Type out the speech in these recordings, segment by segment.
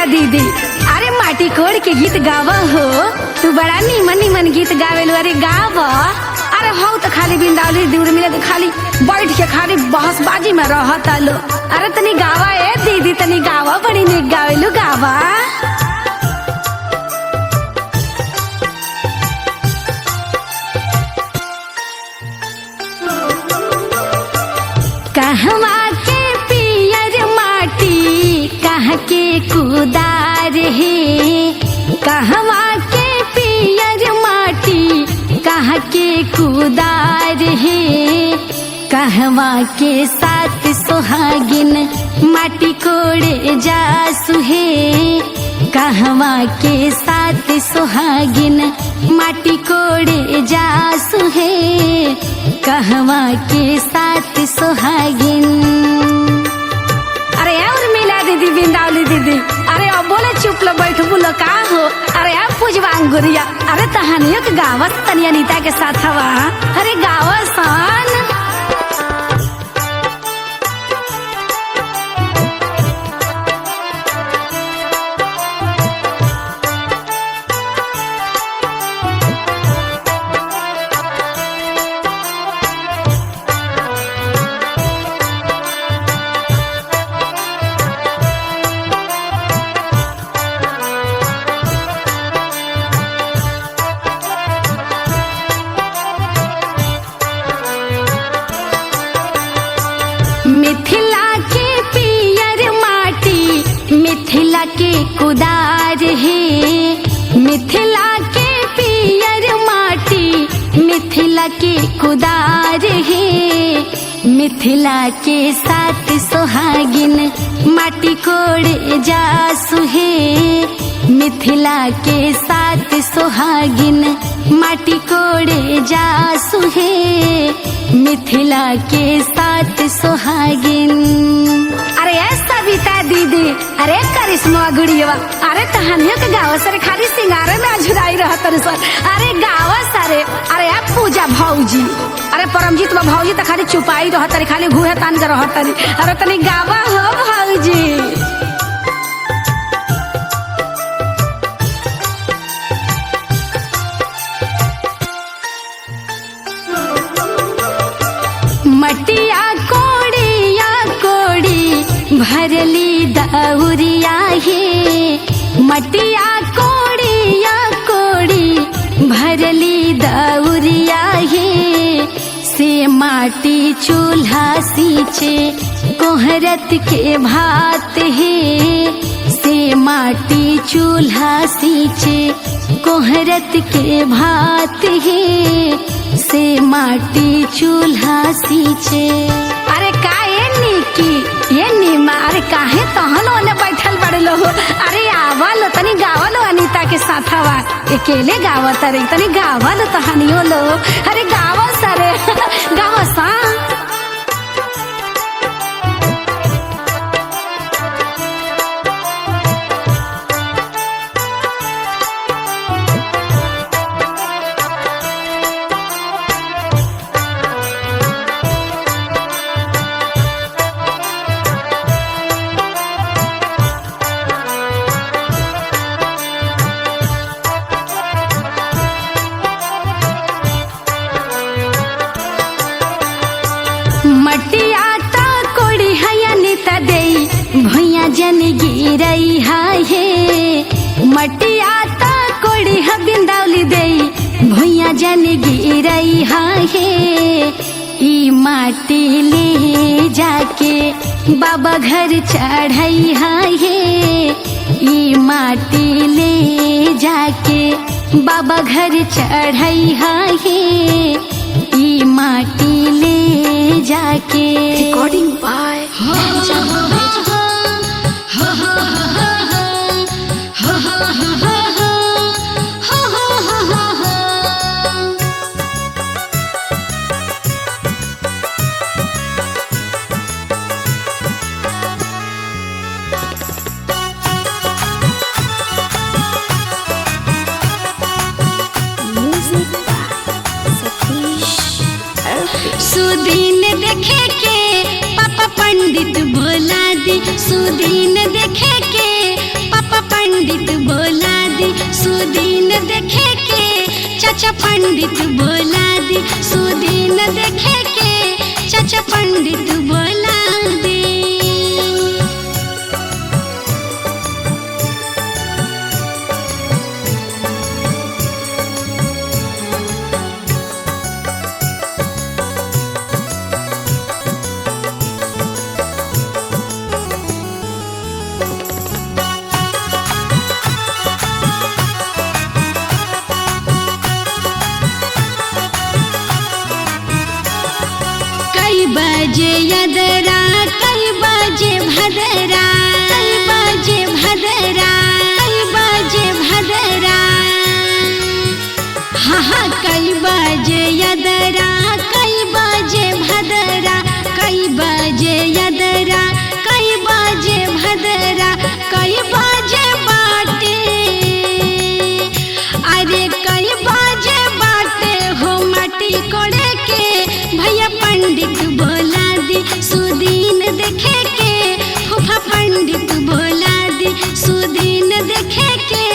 दीदी। अरे माटी कोड़ के गीत गावा हो, तू बड़ा नीमन नीमन गीत गावेलू। अरे गावा। अरे हो तो खाली बिंदावली दूर मिले तो खाली बैठ के खाली बहसबाजी में रहता लो। अरे तनी गावा ए दीदी, तनी गावा, बड़ी नीक गावेलू, गावा। कहवा के पियर माटी कहाँ के कुदार है, कहवा के पियर माटी कहाँ के कुदार है, कहवा के साथ सुहागिन माटी कोड़े जासु है, कहवा के साथ सुहागिन माटी कोड़े जासु है, कहवा के साथ सुहागिन। अरे और मिला दीदी, बिंदावली दीदी। अरे अब बोले चुप लो, बैठ बोलो का हो। अरे अब पूजवांग गुरिया। अरे तहानियों के गावत तनी अनीता के साथ हवा। अरे गावसन। मिथिला के पियर माटी मिथिला के कुदार है, मिथिला के पियर माटी मिथिला के कुदार है, मिथिला के साथ सुहागिन माटी कोड़े जासु है, मिथिला के साथ सुहागिन माटी कोड़े जासु है, मिथिला के साथ सुहागिन। अरे सविता दीदी, अरे करिश्मा गुड़िया। अरे तहानियों के गाँव सर खाली सिंगारे में अझुराई रहतर सर। अरे गाँव सारे। अरे आप पूजा भौजी। अरे परमजीत भौजी तो खाली चुपाई रहतर, खाली घूहे तान के रहतर। अरे तनी गावा हो भौजी। मटिया कोड़िया कोड़ी भरली दौरिया है, मटिया कोड़िया कोड़ी भरली दौरिया है, से माटी चूल्हा सींचे कोहरत के भात है, से माटी चूल्हा सींचे कोहरत के भात है, से माटी चूल्हा सींचे। अरे का ये निकी, ये नीमा। अरे काहे तहन ओने बैठल बड़े लो। अरे आवल तनी गावलो अनीता के साथ हवा। अकेले गावत रे, तनी गावल तहनियो लो। अरे गावा सरे, गावा सा। मटिया ता कोड़ी है अनीता देई भुइया जन गिरई है, मटिया ता कोड़ी है बिंदावली देई भुइया जन गिरई है, ई माटी ले जाके बाबा घर चढ़ई है, ई माटी ले जाके बाबा घर चढ़ई है, ई माटी ले जाके। रिकॉर्डिंग बाय सुदीन देखे के पापा पंडित भोला दी, सुदीन देखे के पापा चाचा पंडित बोला दी, सुदीन देखे के चाचा पंडित बोला दी। कई बजे यदरा, कई बजे भदरा, कई बजे भदरा, कई बजे भदरा। हाँ हाँ कई बजे यदरा, कई बजे भदरा, कई बजे यदरा, कई बजे भदरा, कई बजे बाटे। अरे कई बजे बाटे हो माटी कोड़े के भैया पंडित बोला दी, सुदीन देखे के फूफा पंडित बोला दी, सुदीन देखे के।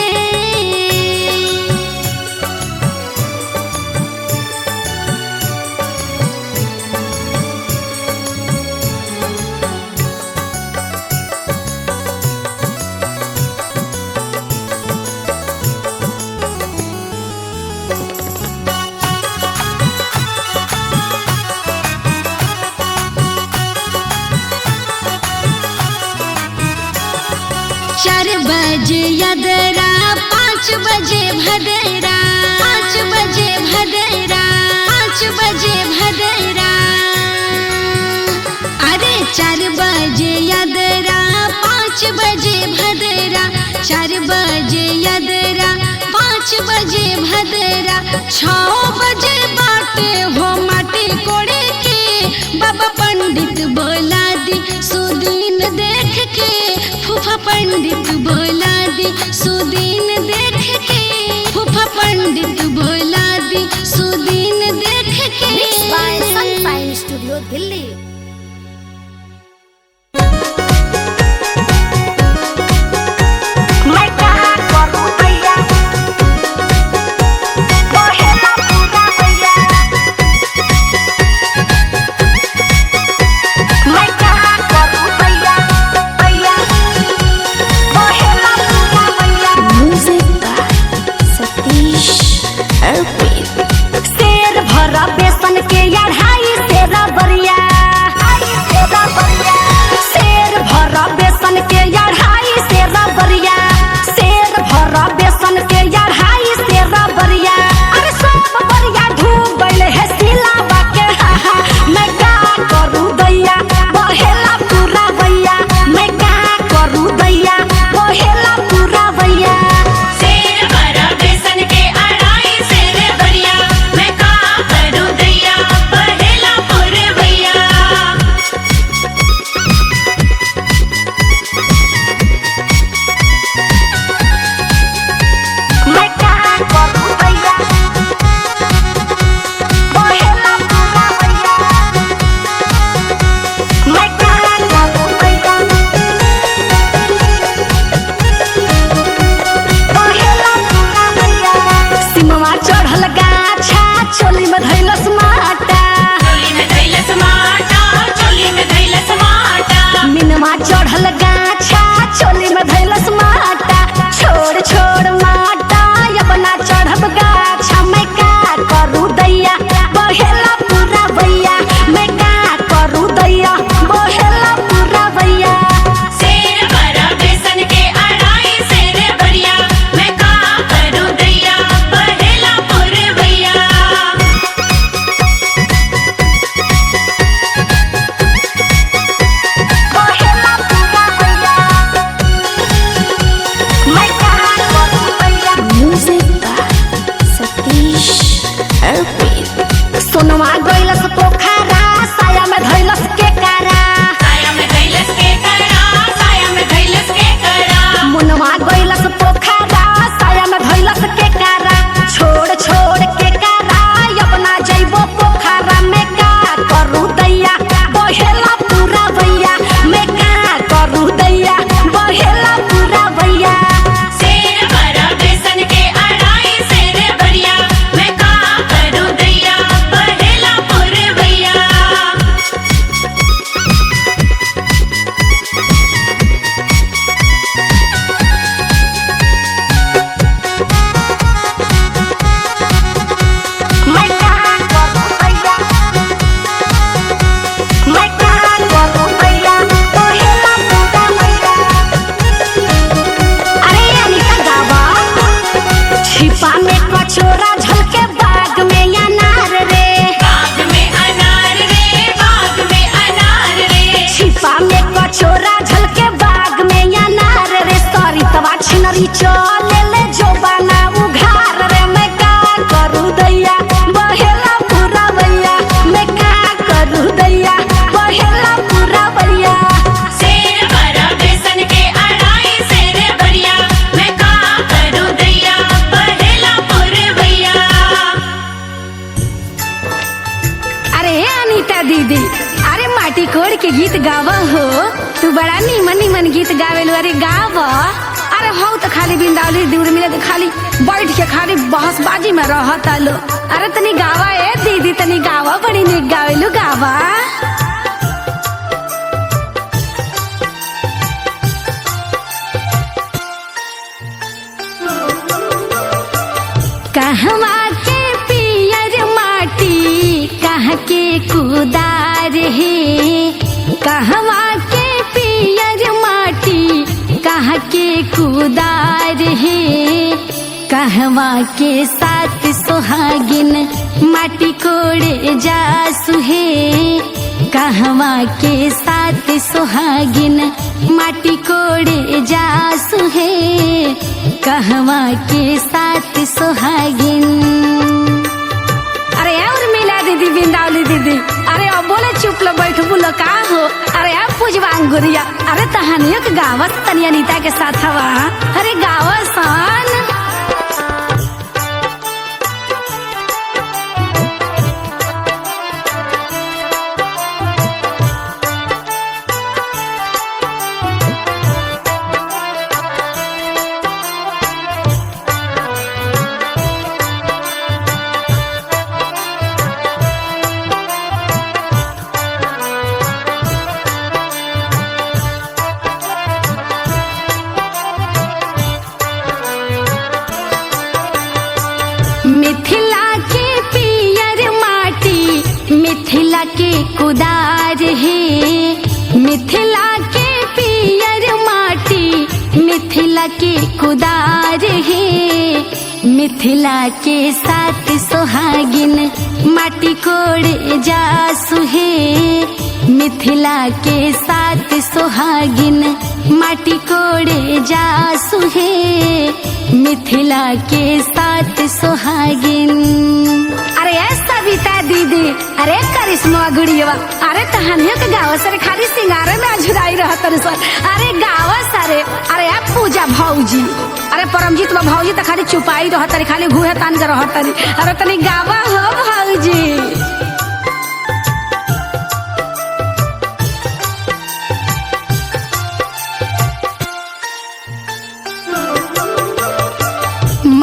चार बजे यदरा, 5 बजे भदरा, 5 बजे भदरा, 5 बजे भदरा। अरे 4 बजे यदरा, 5 बजे भदरा, 4 बजे यदरा, 5 बजे भदरा। 6 बजे बाटे हो माटी कोड़े के बाबा पंडित बोला दी, सुदीन देख के फूफा पंडित बोला दी, सुदीन देख के फूफा पंडित बोला दी, सुदीन देख के। Mixed by Sunshine Studio, Delhi. शेर भरा बेसन के अढ़ाई सेरा बरिया, शेर भरा बेसन के अढ़ाई सेरा बरिया, शेर भरा बेसन के अढ़ाई सेरा बरिया। अरे सब बरिया डूब गइल है सिलावा के, हा मैं का करू दैया बहेला पूरा भैया, मैं का करू दैया बहेला पूरा भैया। शेर भरा बेसन के अढ़ाई सेरे बरिया, मैं का करूं दैया बहेला पूरे भैया। मैं का करू दैया बहेला पूरा भैया, मैं का करू दैया बहेला पूरा भैया। सिमवा चढ़ल गाछा, चोली में धैलस माटा, चोली में धैलस माटा, चोली में धैलस माटा। मिनमा चढ़ल गाछा, चोली में धैलस माटा। छोड़ छोड़ माटा अपना चढ़ब गाछा, मैं का करू दैया बहेला पूरा भैया, मैं का करू दैया बहेला पूरा भैया। शेर भरा बेसन के अढ़ाई सेरे बरिया, मैं का करूं दैया बहेला पूरे भैया। बहेला पूरा भैया। की चले ले जो बना उघार रे मैं का करू दैया बहेला पूरा भैया मैं का करू दैया बहेला पूरा भैया शेर भरा बेसन के अढ़ाई शेर बढ़िया मैं का करूं दैया बहेला पुरवैया। अरे अनीता दीदी, अरे माटी कोड़ के गीत गावा हो, तू बड़ा नीमन नीमन गीत गावेलो। अरे गावा, अरे हो तो खाली बिंदावली दूर मिले तो खाली बैठ के खाली बहसबाजी में रहता लो। अरे तनी गावा ए दीदी, तनी गावा, बड़ी नीक गावेलू, गावा। कहवा के पियर माटी कहाँ के कुदार है, कहवा के पियर माटी कहाँ के कुदार है, कहवा के साथ सुहागिन माटी कोड़े जासु है, कहवा के साथ सुहागिन माटी कोड़े जासु है, कहवा के साथ सुहागिन। अरे और मिला दीदी, बिंदावली दीदी, अरे अब बोले चुप लो, बैठ बोलो का हो। अरे अब पूजवा अंगुरिया, अरे तहानियों के गावत तनी अनीता के साथ हवा, अरे गावा सान। मिथिला के पियर माटी मिथिला के कुदार है, मिथिला के पियर माटी मिथिला के कुदार है, मिथिला के साथ सुहागिन माटी कोड़े जासु है, मिथिला के साथ सुहागिन माटी कोड़े जासु है, मिथिला के साथ सुहागिन। अरे सविता दीदी, अरे करिश्मा गुड़िया, अरे तहानियों के गाँव सर खाली सिंगारे में अझुराई रहत सर, अरे गाँव सारे, अरे आप पूजा भौजी, अरे परमजीत भौजी तो खाली चुपाई रहत, खाली घूहे तान के रहत, अरे तनी गावा हो भौजी।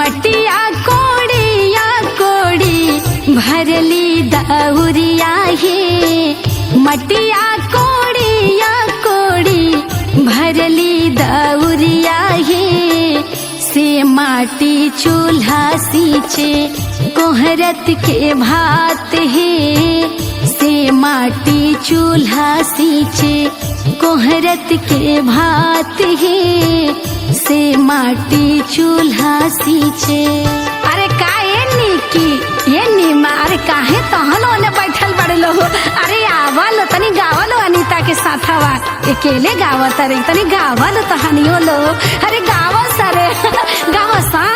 मटिया कोड़िया कोड़ी भरली दौरिया है, मटिया कोड़िया कोड़ी भरली दौरिया है, से माटी चूल्हा सींचे कोहरत के भात है, से माटी चूल्हा सींचे कोहरत के भात है, से माटी चूल्हा सींचे। अरे का ये निकी, ये नीमा, अरे काहे तहन ओने बैठल बड़े लो, अरे आवा लो तनी गावा लो अनीता के साथ हवा, अकेले गावा तरे तनी गावा लो तहानियो लो, अरे गावा सारे गावा सा।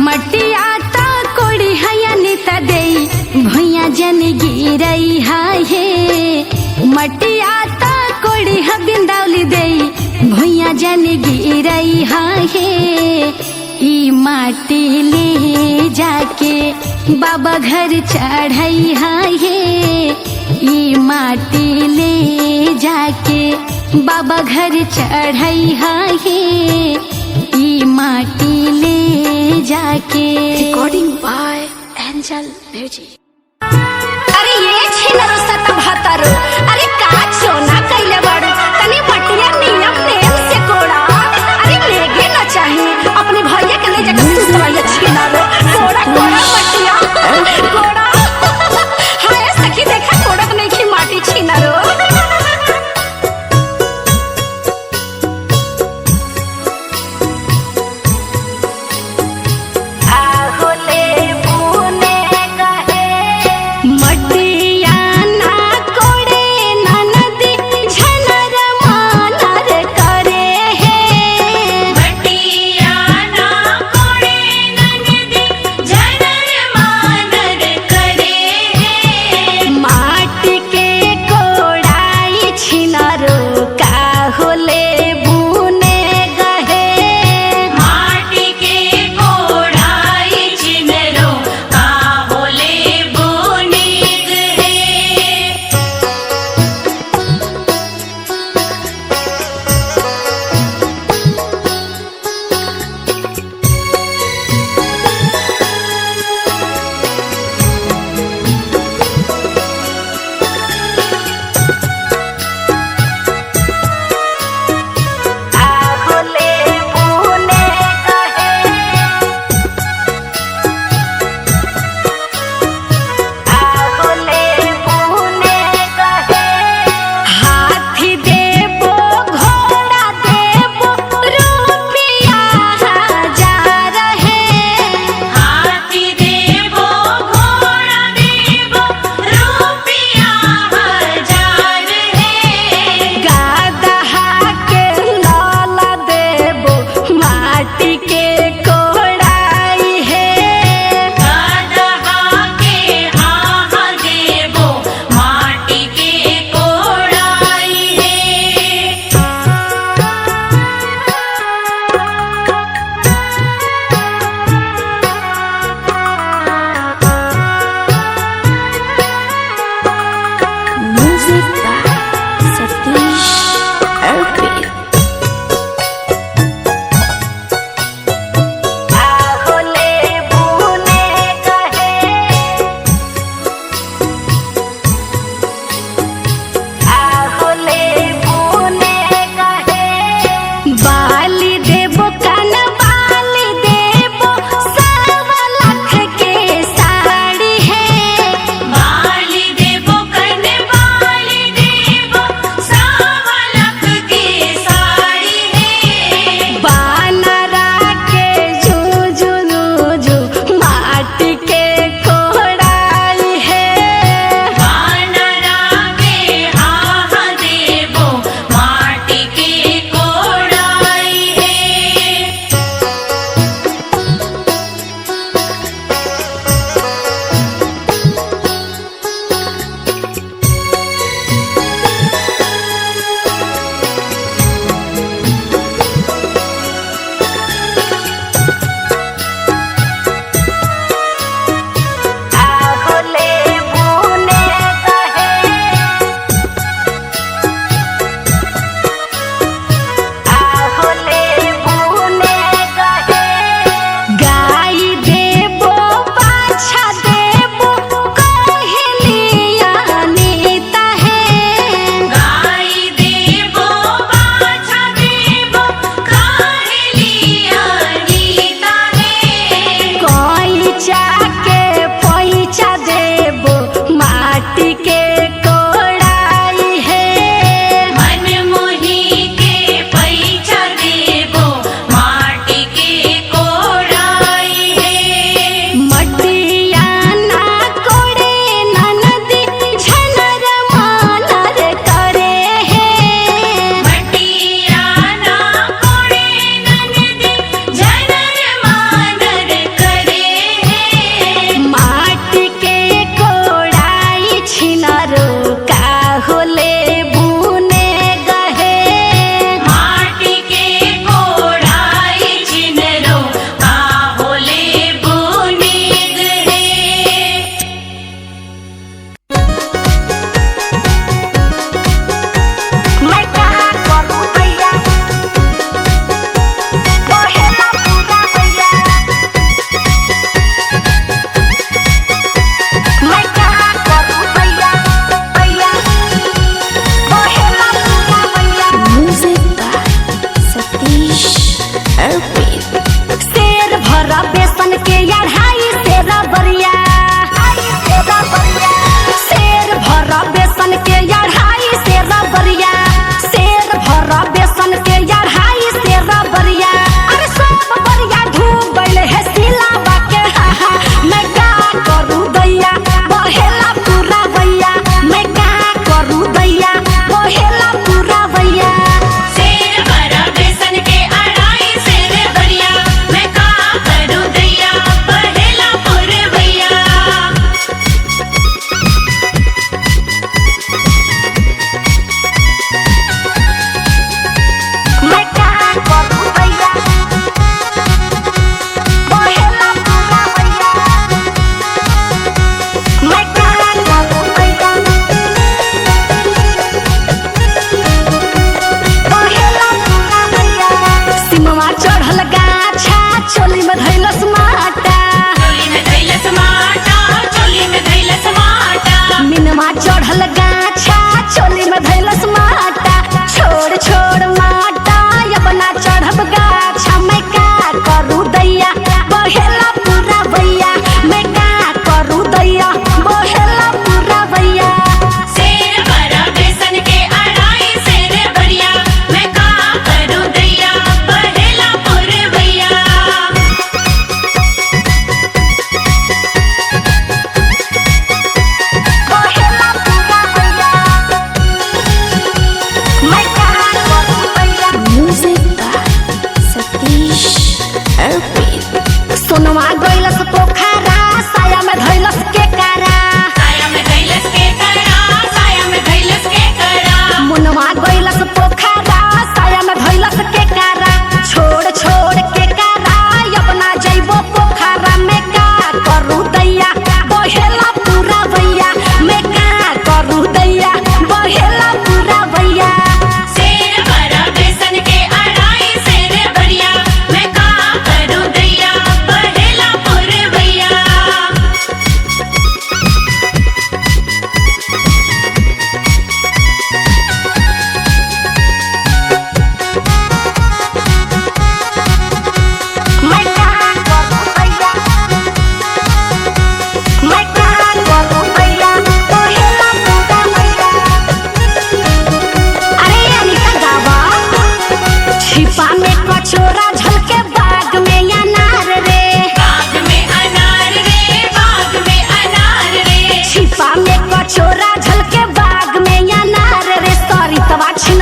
मटिया ता कोड़ी हया निता देई भैया जन गिरई है, मटिया ता कोड़ी ह बिंदावली देई भैया जन गिरई है, ई माटी ले जाके बाबा घर चढ़ई है, ई माटी ले जाके बाबा घर चढ़ई है, ई माटी ले जाके। Recording by Angel music. अरे ये छिनरो सत भातरो, अरे का चोना कैले बड़ो, तनी मटिया नियम नेम से कोड़ा, अरे लेगे न चाहिए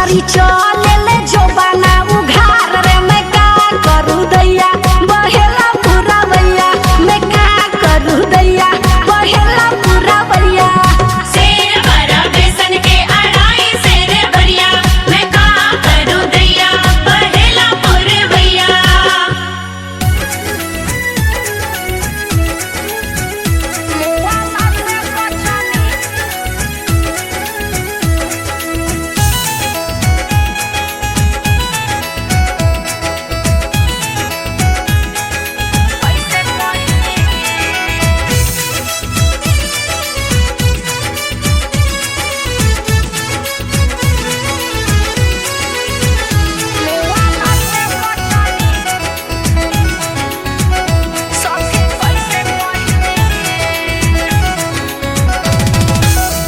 छिनरी चले ले जो बना उघार रे मैं का करू दैया बहेला पूरा भैया मैं का करू दैया बहेला पूरा भैया शेर भरा बेसन के अढ़ाई शेर भरिया मैं का करूं दैया बहेला पुरवैया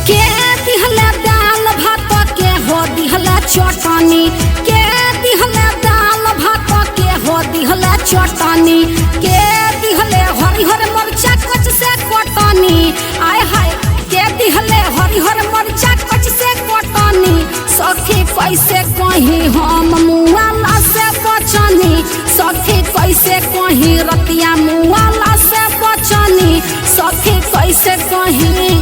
के दिहले दाल भात के हो दिहले चटनी के दिहले दाल भात के हो दिहले चटनी के दिहले हरिहर मरचा कच से कटनी आय हाय के दिहले हरिहर मरचा कच से कटनी सखी कैसे कहीं हम मुआला से बचनी सखी कैसे कहीं रतिया मुआला से बचनी सखी कैसे कहीं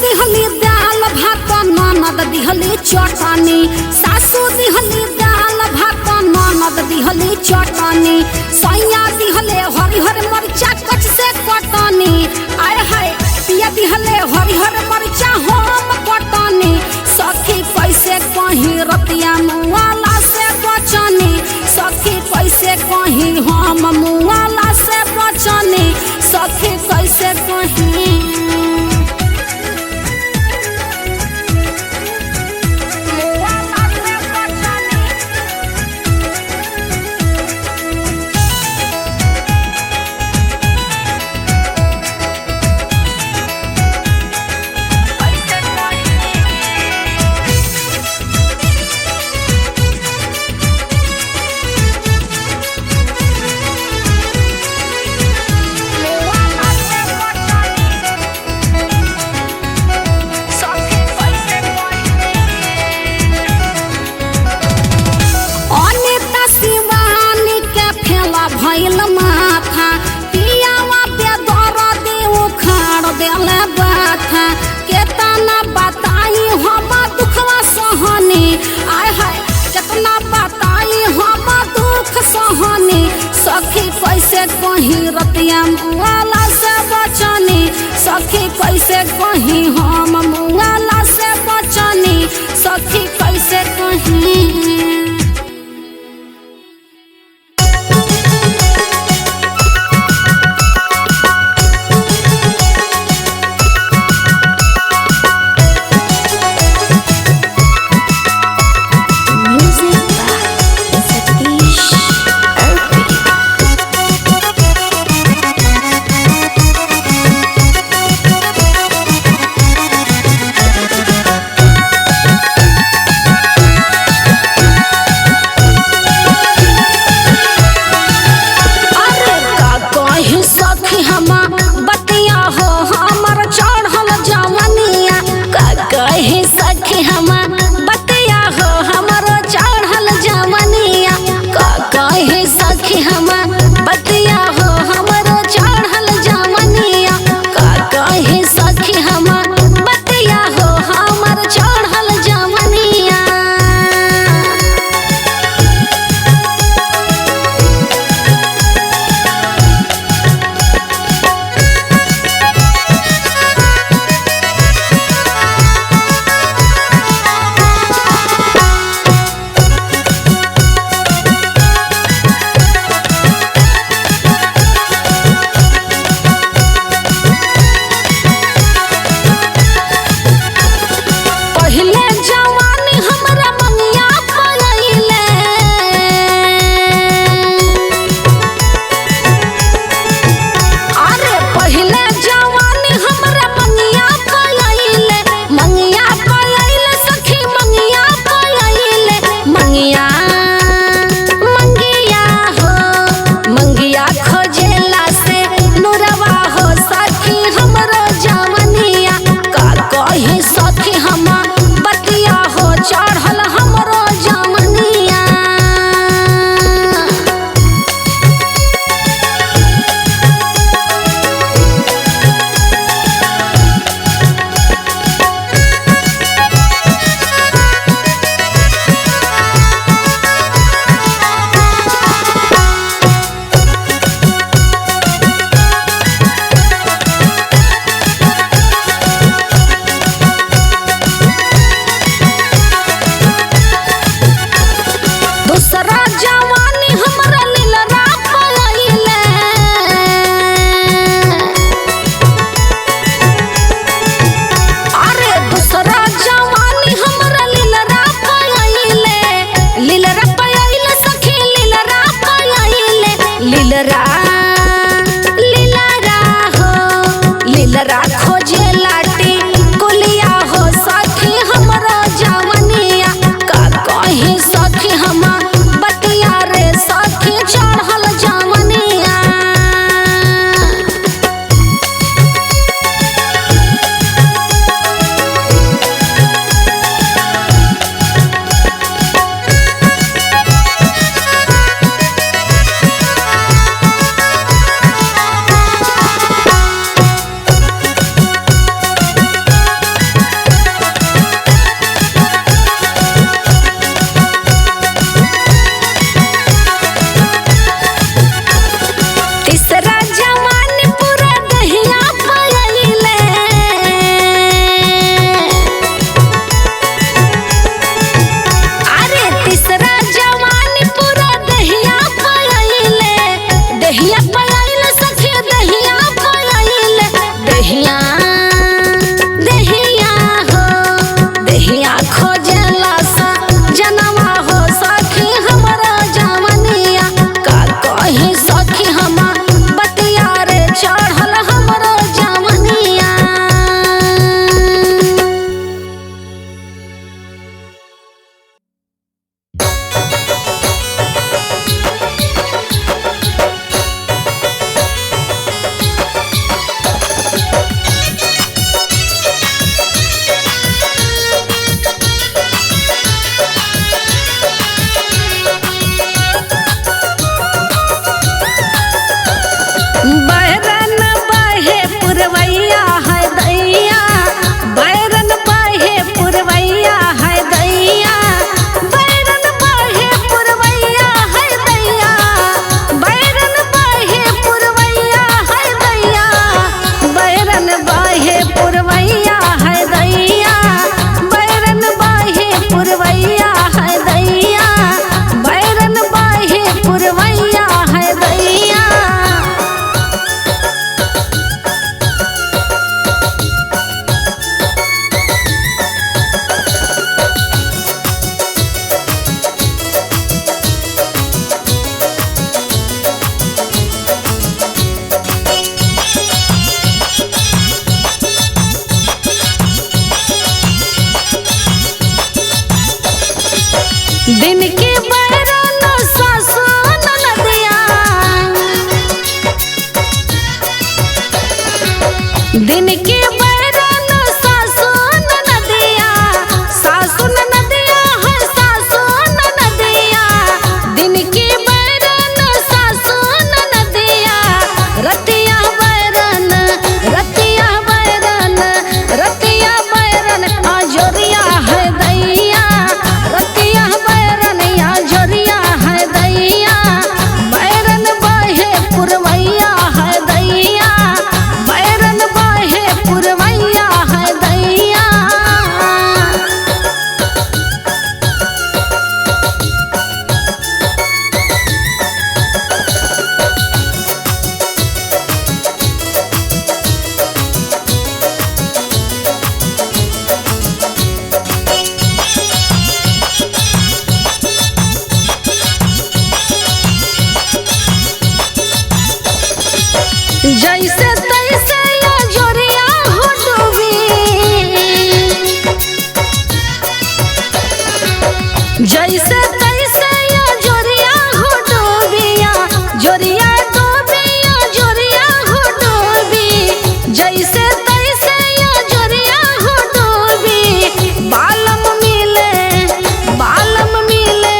दिहली दाल भात ननद दिहली चटनी सासू दिहली दाल भात ननद दिहली चटनी सैया दिहले हरिहर मरचा कच से कटनी आय हाय पिया दिहले हरिहर मरचा हम कटनी सखी कैसे कहीं रतिया मुआला से बचनी सखी कैसे कहीं हम मुआला से बचनी सखी कैसे कहीं भइल माथा पियावा पे दर्द उखाड़ देले बाथा केतना बताई हम दुखवा सहनी आय हाय केतना बताई हम दुख सहनी सखी कैसे कहीं रतिया मुआला से बचनी सखी कैसे कहीं हम मुआला से बचनी सखी कैसे कहीं दिन के बैरन सासु ननदिया, दिन के बैरन सासु ननदिया, सासु ननदिया है सासु ननदिया, दिन के बैरन सासु ननदिया, रतिया बैरन रतिया बैरन रतिया बैरन आजोरिया है दैया, रतिया बैरन आजोरिया है दैया, बैरन बहे पुरवैया है दैया, बैरन बहे पुरवैया है दैया। जैसे तैसे या जोरिया हो डूबी, जैसे तैसे या जोरिया हो डूबिया, जोरिया डूबिया जोरिया हो डूबी, जैसे तैसे या जोरिया हो डूबी, बालम मिले बालम मिले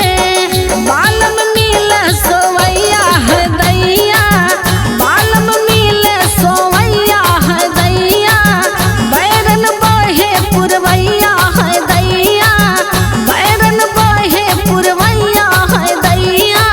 बालम मिले सोवैया है दैया, बालम मिले सोवैया है दैया, बैरन बहे पुरवैया है दैया, बैरन बहे पुरवैया है दैया।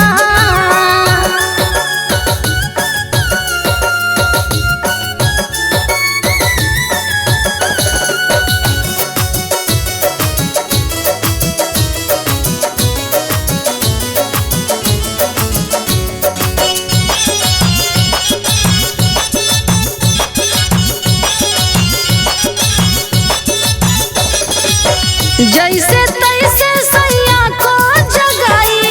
जैसे तैसे सैया को जगाई,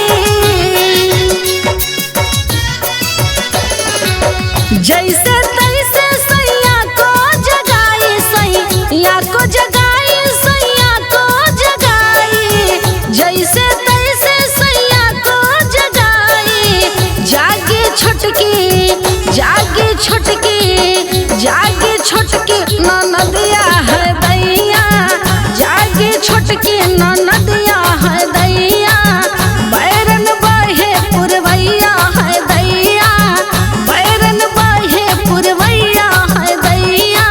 जैसे तैसे सैया को जगाई, सैया को जगाई सैया को जगाई, जैसे तैसे सैया को जगाई, जागी छुटकी जागी छुटकी जागी छुटकी ननदिया है दैया, जागी छुटकी ननदिया है दैया, बैरन बहे पुरवैया है दैया, बैरन बहे पुरवैया है दैया।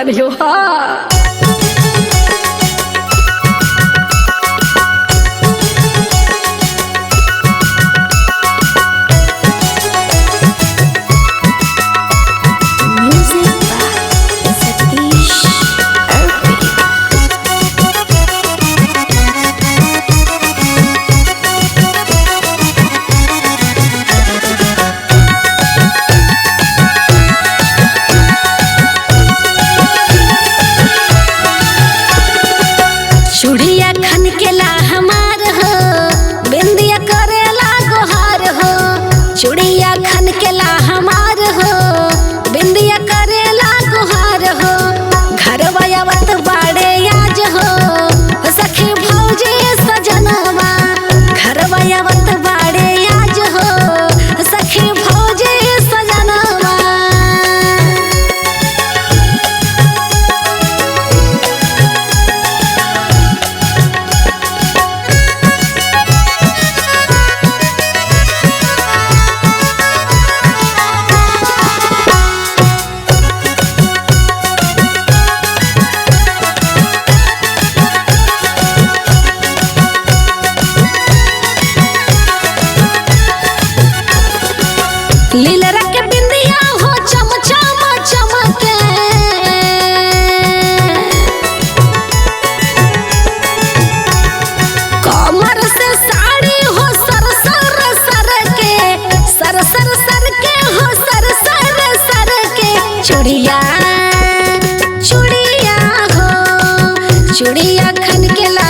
तनी हो। हाँ चूड़िया खन के ला हमार हो, बिंदिया करेला गोहार हो। चूड़िया खन के ला हमार हो, बिंदिया करेला गोहार हो। घरवा आवत बाड़े आज हो, सखी भौजी सजनवा। घरवा आवत बाड़े आज हो, सखी भौजी सजनवा। लीलरा के बिंदिया हो चम चम चमके। कमर से साड़ी हो सर सर सर के, सर सर सर के हो सर सर सर के। चूड़िया चूड़िया हो, चूड़िया खन के ला